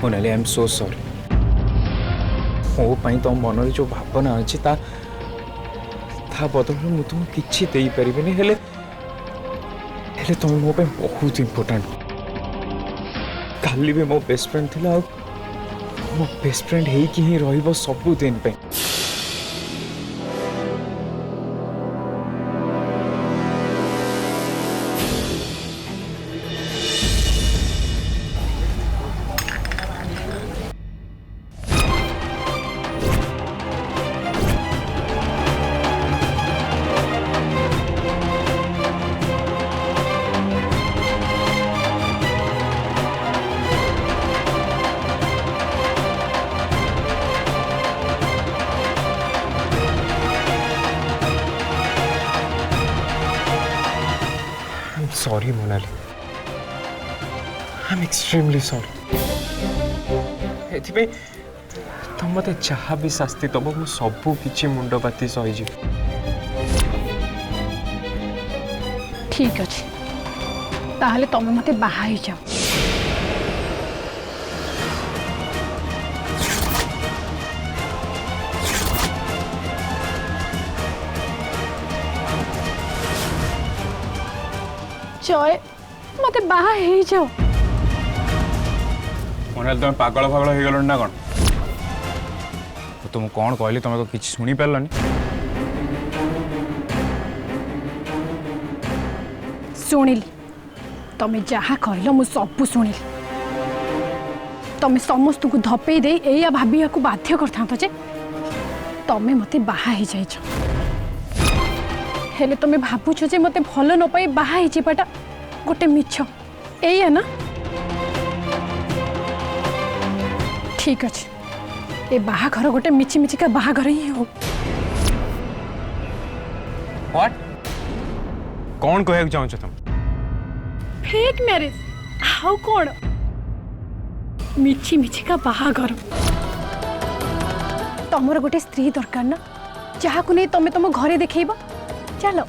Monali I am so sorry मो पाई तो मन जो भावना अच्छी ता बदल मुझे तुमको किसी दे पारे हेले तुम मो बहुत इम्पोर्टाट काली भी मो बेस्ट फ्रेंड थी मो बेस्ट फ्रेंड ही रही सबुदिन पे sorry Monali I am extremely sorry एथि तुम मत जहाँ भी शास्ति दब मु सबू किछि मुंड बाती सहीजी ठीक अच्छे ताहले तुम मते बाहा ही जाओ जय मते बाहा ही जाओ मोनाली तुम पागल फागल हो गल ना कौन तुम कौन कहली तुम तो किसी शुणी पारलनी शुणिली तमें जहाँ कहल मु सबू शुणिली तमें समस्त को धपे दे या भाविया को बाध्य करता जे तमें मते बाहा ही जाइछ हेले तमें भावुछ जे मते भल न पाई बाहा ही जेबाटा गोटे मिछ एया ना ठीक अच्छे ए बाहाघर गोटे मिची मिचिका बाहाघर ही हो व्हाट कौन कहक चाहछ तुम फेक मैरिज हाउ कौन मिची मिचिका बाहाघर तमर गोटे स्त्री दरकार ना जहाँ को नहीं तमें तुम घरे देखा चलो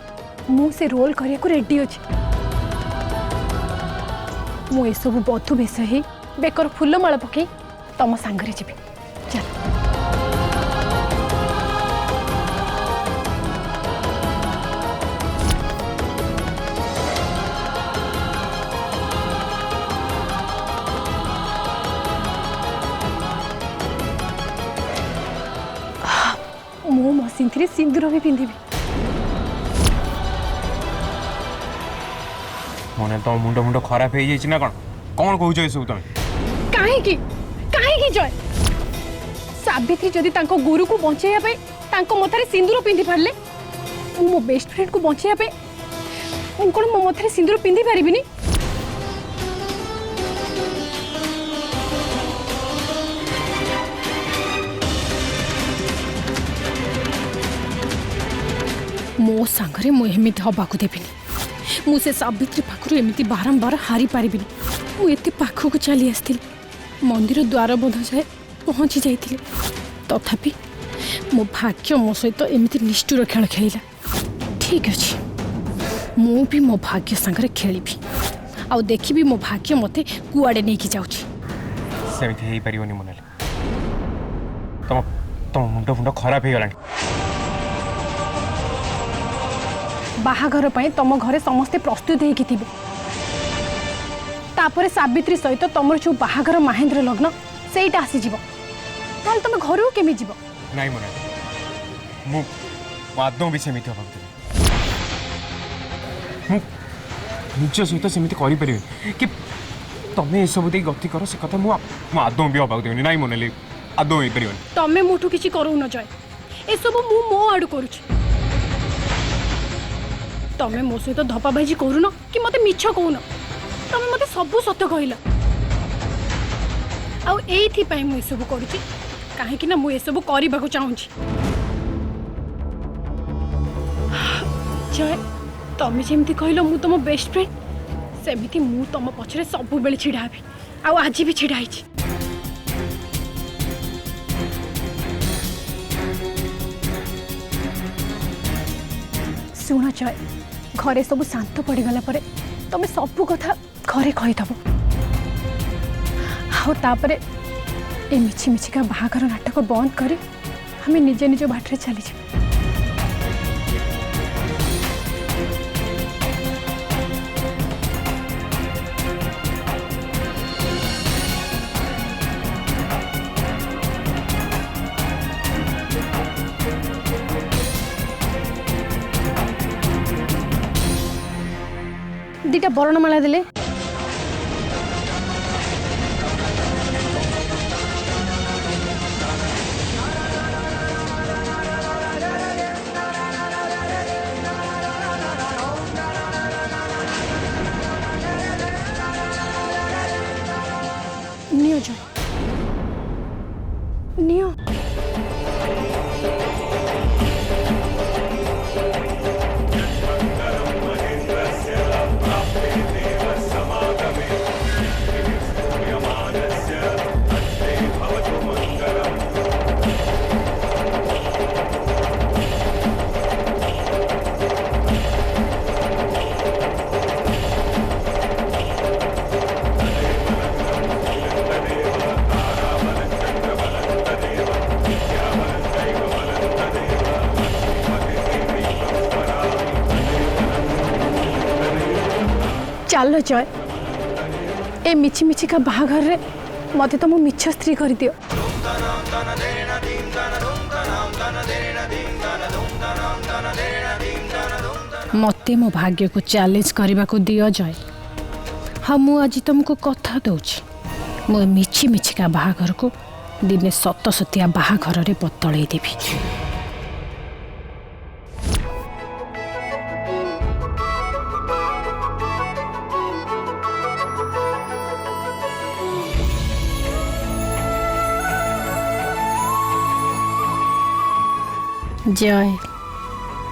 मु से रोल करिया को रेडी अच्छी मु ए सब बधु बेस ही बेकर फूलमाला पकई तम सांगरे जीवी चल मो मसिंथि सिंदूर भी पिंधि मोने तो मुंड मुंड खराब हो जाइए ना कौन कहूछ ये सब तुम कहीं जय सावित्री जदि तांको गुरु को बचाइया पे तांको मथारे सिंदूर पिंधि पारले मो बेस्ट फ्रेंड को बचाइया पे मु कोन मो मथारे सिंदूर पिंधि पारिबिनी मो सांगरे मु एमिति हबाकू देबिनी मु से सावित्री पाखरु एमिति बारंबार हारी पारिबिनी मु एते पाखकू चली आस्थिल मंदिर द्वार बंध जाए पहुँची जाइए तथापि मो भाग्य मो सहित एमती निष्ठुर खेल खेला ठीक अच्छे मु भी मो भाग्य सांगरे खेलिबी आउ देखिबी मो भाग्य मते कुआडे नहीं की जाउची सेमिति हेई परियोनी मोनाली तुम तुम मुंड मुंड खराब हो गलानी बाहाघर पई तम घरे समस्ते प्रस्तुत हेकी थिबे तापर सावित्री सहित तुम जो बाहाघर महेंद्र लग्न सेटा आसी जीव ताल तुम घर को केमी जीव नहीं मोनाली मु आदौ भी सेमिति हबाक मु निज सहित सेमिति करि परिबे कि तमे ए सब दे गति कर से कथा मु आदौ भी हबाक देबनी नहीं मोनाली आदौ हे परिबनी तमे मोठू किछि करू न जाय ए सब मु मो आडू करूछि तमे मो सहित धपाबाजी करूनो कि मते मिछ कहूनो तमे मते सबु सत्य कहिला आउ एथि पई मु सब करूची काहे कि ना मु ए सब करिबा को चाहूची जय तमे जेमति कहिलो मु तम बेस्ट फ्रेंड सेमिति मु तम पछरे सबु बेले छिडा हबी आउ आज भी छिडा आइची सुन जय घरे सब शांत पड़गला परे तमे सबु कथा घरे कहीदब आउ तापरे ए मिछि मिछिका बाहाघर नाटक बंद करे आम निज निज बाटे चली जाऊ। दीटा बरणमाला देले नियो जय नियो चलो जय ए मिछि मिछिका बाहाघर रे मते तो मो मिछ स्त्री कर दियो। मते मो भाग्य को चैलेंज करबा को दियो जय। हाँ मु आज तुमको कथा दउछि मो मिछि मिछिका बाहाघर को दिने सत सतिया बाहाघर रे बदलई देबी। जय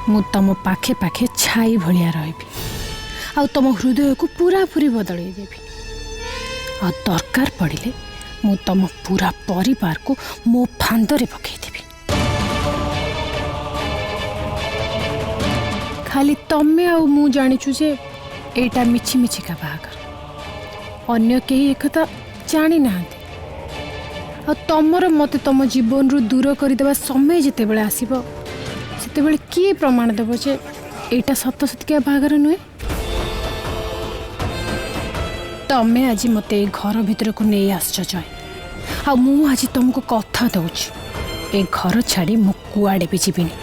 मु तम पाखे पाखे छाई भलिया रही आ तम हृदय को पूरा पूरी बदलई देवी आ दरकार पड़िले मु तम पूरा परिवार को मो फांदरे पकई देवी। खाली तमे आ मु जानिछु जे एटा मिछि मिछिका बाहागर अन्य केही एकता जानी नाहंती आ तमर मते तम जीवन रु दूर करदेवा समय जेते बेले आसीबो सेते बेले किए प्रमाण देबो जे एटा सत सतिका बाहागर नुहे। तमे आज मते घर भीतर को नहीं आसछ जय आ मु आज तुमको कथा दउछि ए घर छाड़ी मु कुआडे भी जीविनी।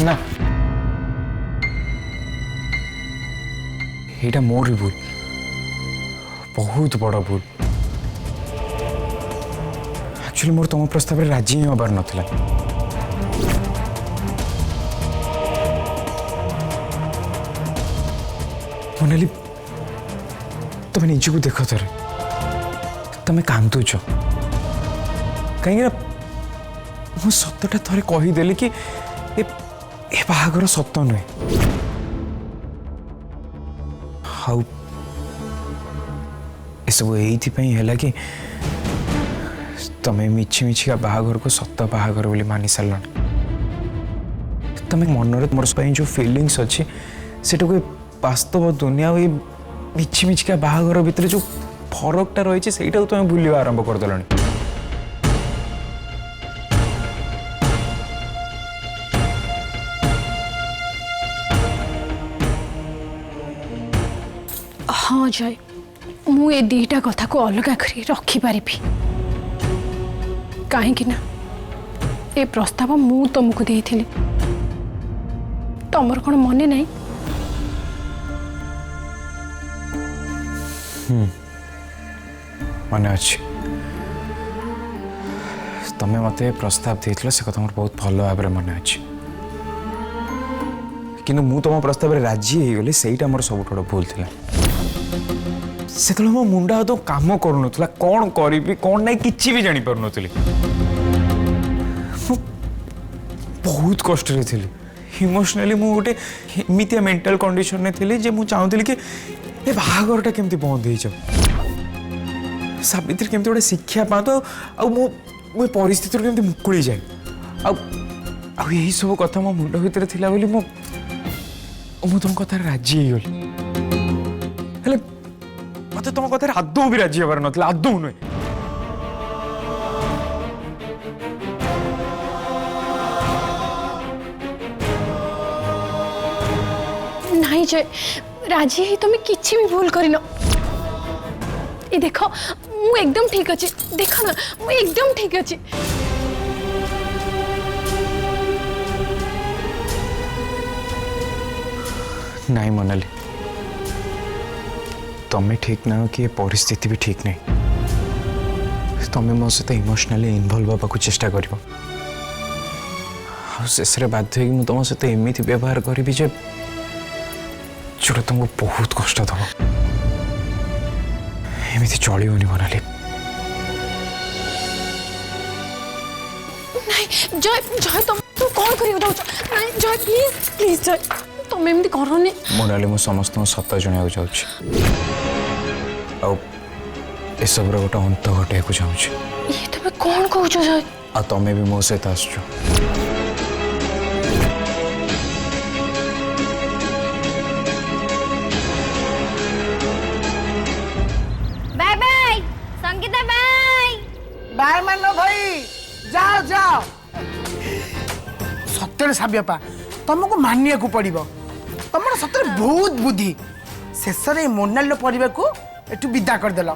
ना एटा मोर ही भूल बहुत बड़ा भूल। एक्चुअली मोर तुम प्रस्ताव राजी ही हबार नथिला। मोनाली तुम निजी को देख थरे तुम कांदुच कहीं मु सतटा थरे कहीदेली कि ए बाहागर सत नुहे हाउ सब ये कि तुम्हें मिछि मिछिका बाहागर को सत बाहागर बोली मानि सार तुम मन मोर जो फिलिंग्स अच्छी सेटा को वास्तव दुनिया मिछि मिछिका बाहागर भितर जो फरकटा रही से तुम भूलिया आरंभ करदेल। हाँ जय मु ए दीटा कथा को अलग करी रखिपारि कहीं ना ए प्रस्ताव मु तुमको देइथिली तमर कौन मने नहीं। मन अच्छे तुम्हें मत प्रस्ताव देथिल से कथा मोर बहुत भल भाव मन अच्छे किंतु मु तुम प्रस्ताव राजी हो गली से मोर सब बड़ भूल था। से मो मुंडा तो काम करूनुला कौन करी कौन ना कि भी जानी पार नी बहुत कष्ट रे थिली इमोशनली मु गोटे एमितिया मेंटल कंडीशन ने थिली जे मु चाहूली कि ए बाहागरटा केमती बंद हो जाओ सावित्री केमती गोटे शिक्षा पा तो आ परिस्थिति केमती मुकुड़ी जाए यही सब कथा मो मुंड भितर थिला बोली मु तुम कथा राजी हो गली हेले मत तुम कथा आदौ भी राजी हबार नथिला आदौ नुहे नहीं जय राजी ही तुम्हें किसी भी भूल करिन ये देखो मु एकदम ठीक अच्छे देखो ना मु एकदम ठीक अच्छे नहीं मोनाली तुम्हें ठीक ना कि परिस्थिति भी ठीक नहीं तुम्हें मो सहित इमोशनली इनवॉल्व होगा चेष्टा कर शेष बाध्य हो तुम सहित एमती व्यवहार करी जोटा तुमको बहुत कष्ट दब एमती चलनी मोनाली नहीं जय जय तुम कौन कर जय प्लीज प्लीज जय तुम एमती करनी मोनाली मु समस्त सत जन चाहूँ आसब गोटे अंत घटे चाहूँ ये तुम कौन कह जय आ तमें भी मो सहित आस bye bye Sangeeta bye bye मानो भाई जाओ जाओ सत्य साबियपा तुमको मानिया को पड़ो तुम सत्य बहुत बुद्धि शेष मोनाली परिवार को एठू विदा करदेल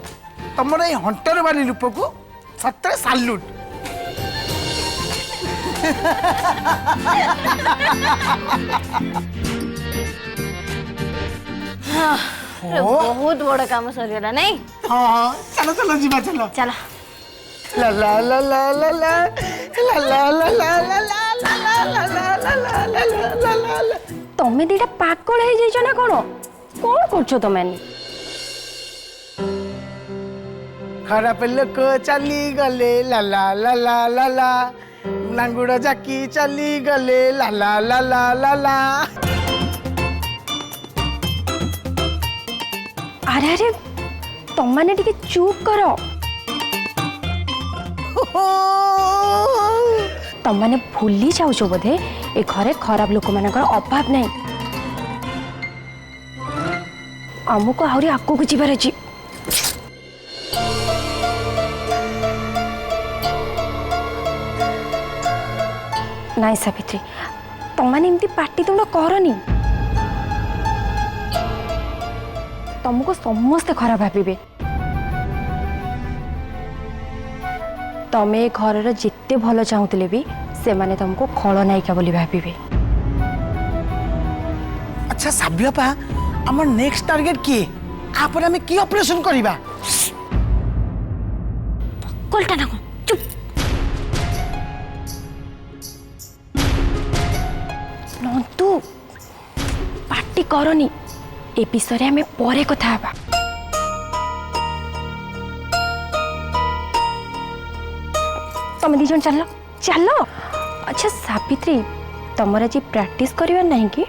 तुम ये हंटर वाली रूप को सत्य साल्यूट बहुत बड़ा काम सरीगला नहीं हाँ हाँ चलो चलो जीवा चलो चलो ला ला ला ला ला ला ला ला ला ला ला ला ला ला तमें दीटा पागल हो जाइछ ना कौन कौन करछो तमें खराब लोक चली गले ला ला ला ला ला ला नांगुड़ जाकी चली गले ला ला ला ला ला ला अरे अरे तुम मैंने टिके चुप करो तुम मैंने भूली जाओ बोधे ए घरे खराब लोक मान अभाव नहीं आमको आहरी आगू को जीवार अच्छी नाई सावित्री तुमने एमती पार्टी तुम करनी तुमको समस्ते खराब भावे तमें घर जिते भल चाहूले भी से माने तुमको खलनायिका बोली भावे अच्छा साबियपा आमर नेक्स्ट टार्गेट किए आपर हमें की ऑपरेशन करिबा कोलटा ना चुप नंतु पार्टी करनी ए विषय आम पर कथा हवा तुम दी जन चल चल अच्छा सावित्री तुम आज प्रैक्टिस करवा नहीं कि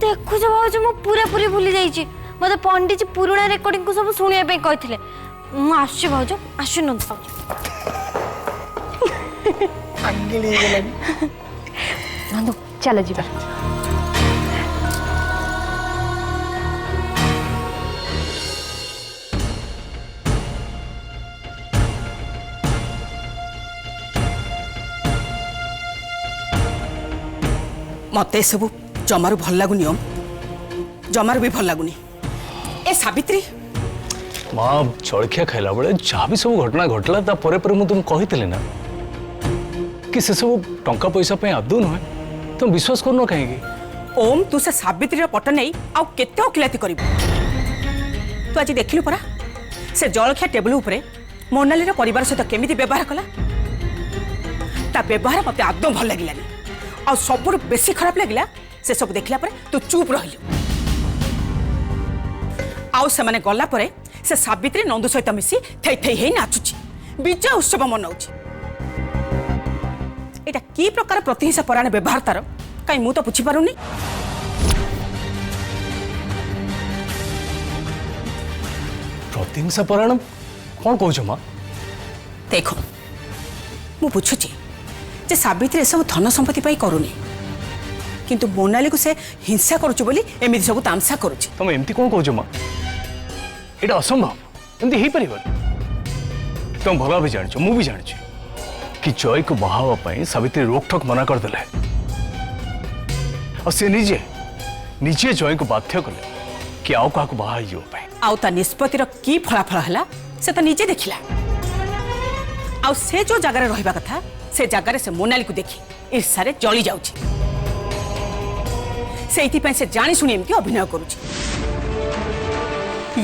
देखु भाज मु पूरा पूरी भूली जाइए मत पंडित पुराणा रेकर्डिंग को सब शुणा कहते मुझे भाज आसु न नंदू चल जी मत सब जमार भल लगुनि जमार भी भल लगुनि ए सावित्री माँ जलखिया खाइला बेले जहाँ भी सब घटना घटला तुम कही ना कि से सब टंका पैसा पे आदू नुहे तुम विश्वास करन कहीं ओम तू से सावित्री पट नहीं आउ केते ओकिलाती करिबु तू आज देखिलु परा से जलखिया टेबल उपरे मोनाली परिवार सहित केमिति व्यवहार कला ता व्यवहार मते आदम भल लागिलानी आ सब बेसी खराब लगिला से सब देखला परे तू चुप रहिलु आउ से माने गला परे से सावित्री नंदू सहित मिसी थै थै हे नाचुची विजय उत्सव मनाउची এটা কি প্রকার প্রতিহিংসা পরায়ণ ব্যবহার তার কাই মু তো বুঝি পারুনি। ପ୍ରତିହିଂସା ପରାୟଣ କ'ଣ କହୁଛ ମା? ଦେଖ ମୁଁ ବୁଝୁଛି ଯେ ସାବିତ୍ରୀ ଏସବୁ ଧନ ସମ୍ପତ୍ତି ପାଇଁ କରୁନି, କିନ୍ତୁ ମୋନାଲିକୁ ସେ ହିଂସା କରୁଛି ବୋଲି ଏମିତି ସବୁ ତାମସା କରୁଛି। ତମେ ଏମିତି କ'ଣ କହୁଛ ମା? ଏଇଟା ଅସମ୍ଭବ, ଏମିତି ହେଇପାରିବନି। ତମେ ଭଲ ଭାବେ ଜାଣିଛ, ମୁଁ ବି ଜାଣିଛି କି ଜୟକୁ ବାହା ହେବା ପାଇଁ ସାବିତ୍ରୀ ରୋକଠୋକ ମନା କରିଦେଲେ ଆଉ ସେ ନିଜେ ନିଜେ ଜୟକୁ ବାଧ୍ୟ କଲେ କି ଆଉ କାହାକୁ ବାହା ହେଇଯିବା ପାଇଁ। ଆଉ ତା ନିଷ୍ପତ୍ତିର କି ଫଳାଫଳ ହେଲା ସେ ତ ନିଜେ ଦେଖିଲା। ଆଉ ସେ ଯୋଉ ଜାଗାରେ ରହିବା କଥା ସେ ଜାଗାରେ ସେ ମୋନାଲିକୁ ଦେଖି ଈର୍ଷାରେ ଜଳି ଯାଉଛି। ସେଇଥିପାଇଁ ସେ ଜାଣିଶୁଣି ଏମିତି ଅଭିନୟ କରୁଛି।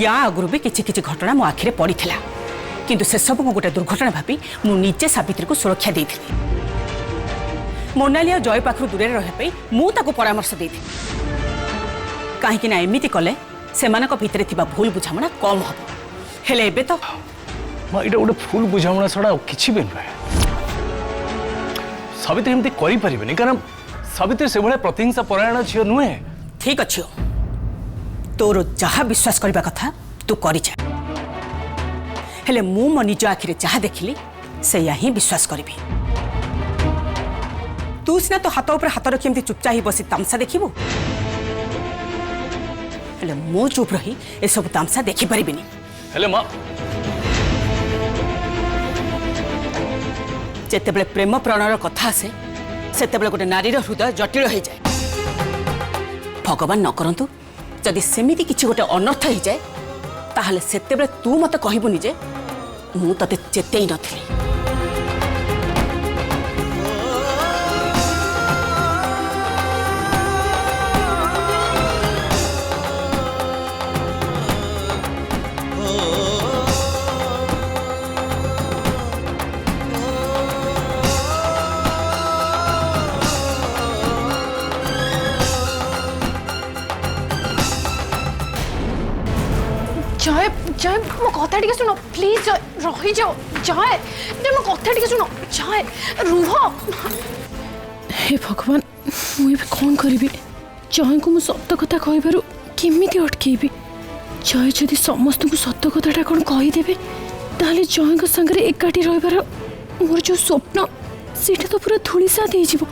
ୟା ଆଗରୁ ବି କିଛି କିଛି ଘଟଣା ମୋ ଆଖିରେ ପଡ଼ିଥିଲା, କିନ୍ତୁ ସେସବୁକୁ ଗୋଟେ ଦୁର୍ଘଟଣା ଭାବି ମୁଁ ନିଜେ ସାବିତ୍ରୀକୁ ସୁରକ୍ଷା ଦେଇଥିଲି। ମୋନାଲି ଆଉ ଜୟ ପାଖରୁ ଦୂରରେ ରହିବା ପାଇଁ ମୁଁ ତାକୁ ପରାମର୍ଶ ଦେଇଥିଲି, କାହିଁକି ନା ଏମିତି କଲେ ସେମାନଙ୍କ ଭିତରେ ଥିବା ଭୁଲ ବୁଝାମଣା କମ୍ ହବ। ହେଲେ ଏବେ ତ ମା ଏଇଟା ଗୋଟେ ଭୁଲ ବୁଝାମଣା ଛଡ଼ା ଆଉ କିଛି ବି ନୁହେଁ। ସାବିତ୍ରୀ ଏମିତି କରିପାରିବେନି, କାରଣ ସାବିତ୍ରୀ ସେଭଳିଆ ପ୍ରତିହିଂସା ପରାୟଣ ଝିଅ ନୁହେଁ। ଠିକ୍ ଅଛି, ତୋର ଯାହା ବିଶ୍ୱାସ କରିବା କଥା ତୁ କରିଯା, ହେଲେ ମୁଁ ମୋ ନିଜ ଆଖିରେ ଯାହା ଦେଖିଲି ସେଇଆ ହିଁ ବିଶ୍ୱାସ କରିବି। ତୁ ସିନା ତୋ ହାତ ଉପରେ ହାତ ରଖି ଏମିତି ଚୁପଚାପ ହେଇ ବସି ତାମସା ଦେଖିବୁ, ହେଲେ ମୁଁ ଚୁପ୍ ରହି ଏସବୁ ତାମସା ଦେଖିପାରିବିନି। ହେଲେ ମା ଯେତେବେଳେ ପ୍ରେମ ପ୍रणୟର କଥା ଆସେ ସେତେବେଳେ ଗୋଟେ ନାରୀର ହୃଦୟ ଜଟିଳ ହେଇଯାଏ। ଭଗବାନ ନ କରନ୍ତୁ ଯଦି ସେମିତି କିଛି ଗୋଟେ ଅନର୍ଥ ହେଇଯାଏ, ତାହେଲେ ସେତେବେଳେ ତୁ ମତେ କହିବୁନି ଯେ ମୁଁ ତତେ ଚେତେଇ ନଥିଲି। जय जय मो कथा टिके सुनो प्लीज जय रही जाओ। जय जय मो कथा टिके सुनो जय रुह। हे भगवान मुझे कौन करी जय को मुझे सत्य कथा कहबार केमिति अटकेबी। जय जदि समस्त को सत्य कथाटा कौन कहीदेवे ताहले जय को संगे एकाठी रहिबार मोर जो स्वप्न सेटा तो पूरा धूलिसा दे जीवो।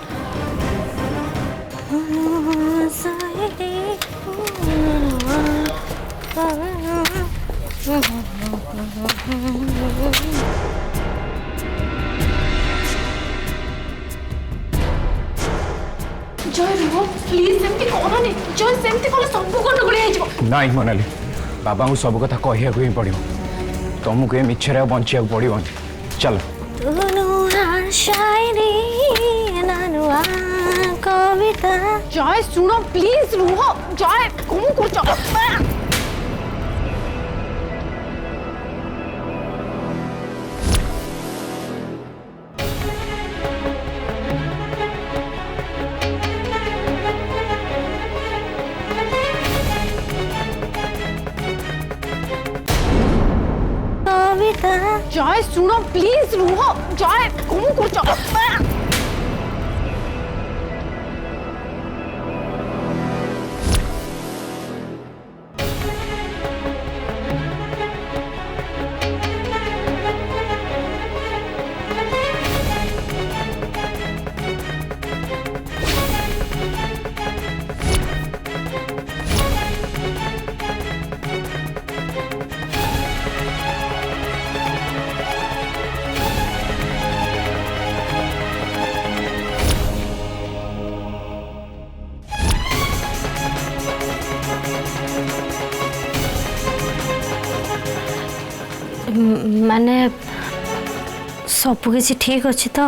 जय रुह प्लीज सेमती कहनी। जय सेमती कले सब गंडगोल हो नाई मोनाली बाबा को सब कथा कहया ही पड़ो। तुमको ये मिछरे बंचिया पड़ो। चल जय सुनो प्लीज रुह। जय कौन कर जय सुनो प्लीज रुह। जय कौन कर माने सब किसी ठीक अच्छे तो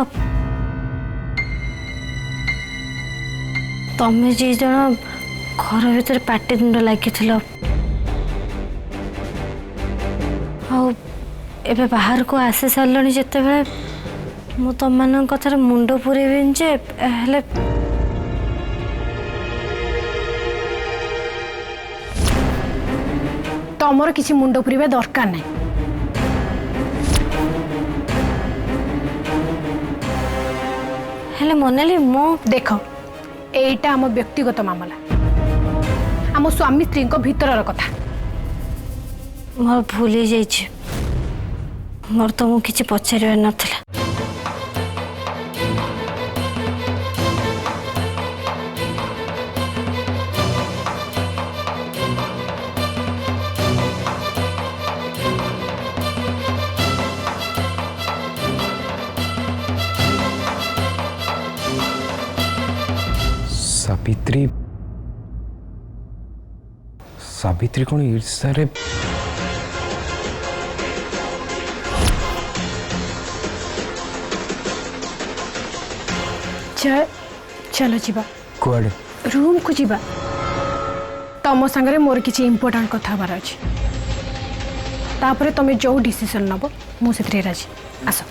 तमें जी जन घर भीतर पाटितुंड लगी एबे बाहर को आसी सारे जिते मु तुम कथार मुंड पुरेबिन जे हेले तमर किसी मुंड पुरिबा दरकार नहीं। हेले मोनाली मो देख एटा आम व्यक्तिगत मामला आम स्वामी स्त्री भीतर कथा मोर भूल ही जाइए मोर तो मु किसी पचार नाला सावित्री सावित्री कौन ईर्ष्या चलो जीवा कुआड़े रूम को जीवा तम सांगरे मोर किसी इंपोर्टेंट कथा बार अच्छे तापरे तमे जो डिसीजन नब मु से राजी आस